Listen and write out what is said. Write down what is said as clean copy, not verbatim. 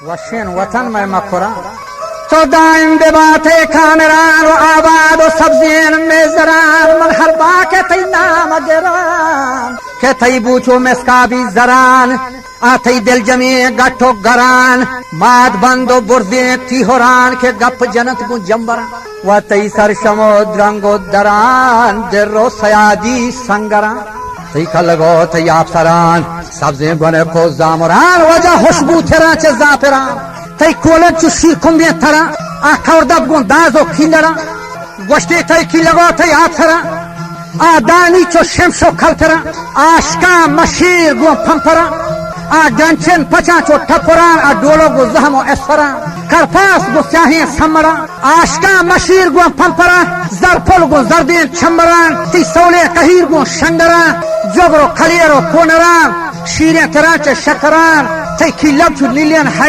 وشین وطن میں مکران تو دائم بے باتیں کامران و آباد و سبزین میں زران من ہر با کے تی نام گران کہ تی بوچو مسکابی زران آتی دل جمی گٹو گران ماد بند و برزی تیہران کے گپ جنت کو جمبران و تی سر شمود رنگ و دران در و سیادی سنگران تی کلگو تی آفسران سبزی گنے کو زامران وجہ خوشبو تیران چه زاپران تی کولت چو شیر کمبی تران آکور دب گون دازو کھیلران گوشتی تی کلگو تی آفسران آدانی چو شمشو کلتران آشکا مشیر گون پمپران گنچن پچان چو ٹپران ڈولو گو زہم و اسفران کرپاس گو سیاہین سمران آشکا مشیر گو پمپران زرپل گو زردین چمران تی سولے کہیر گو شنگران جبرو کلیر و کونران شیرین تران چه شکران تی کی لب چو لیلین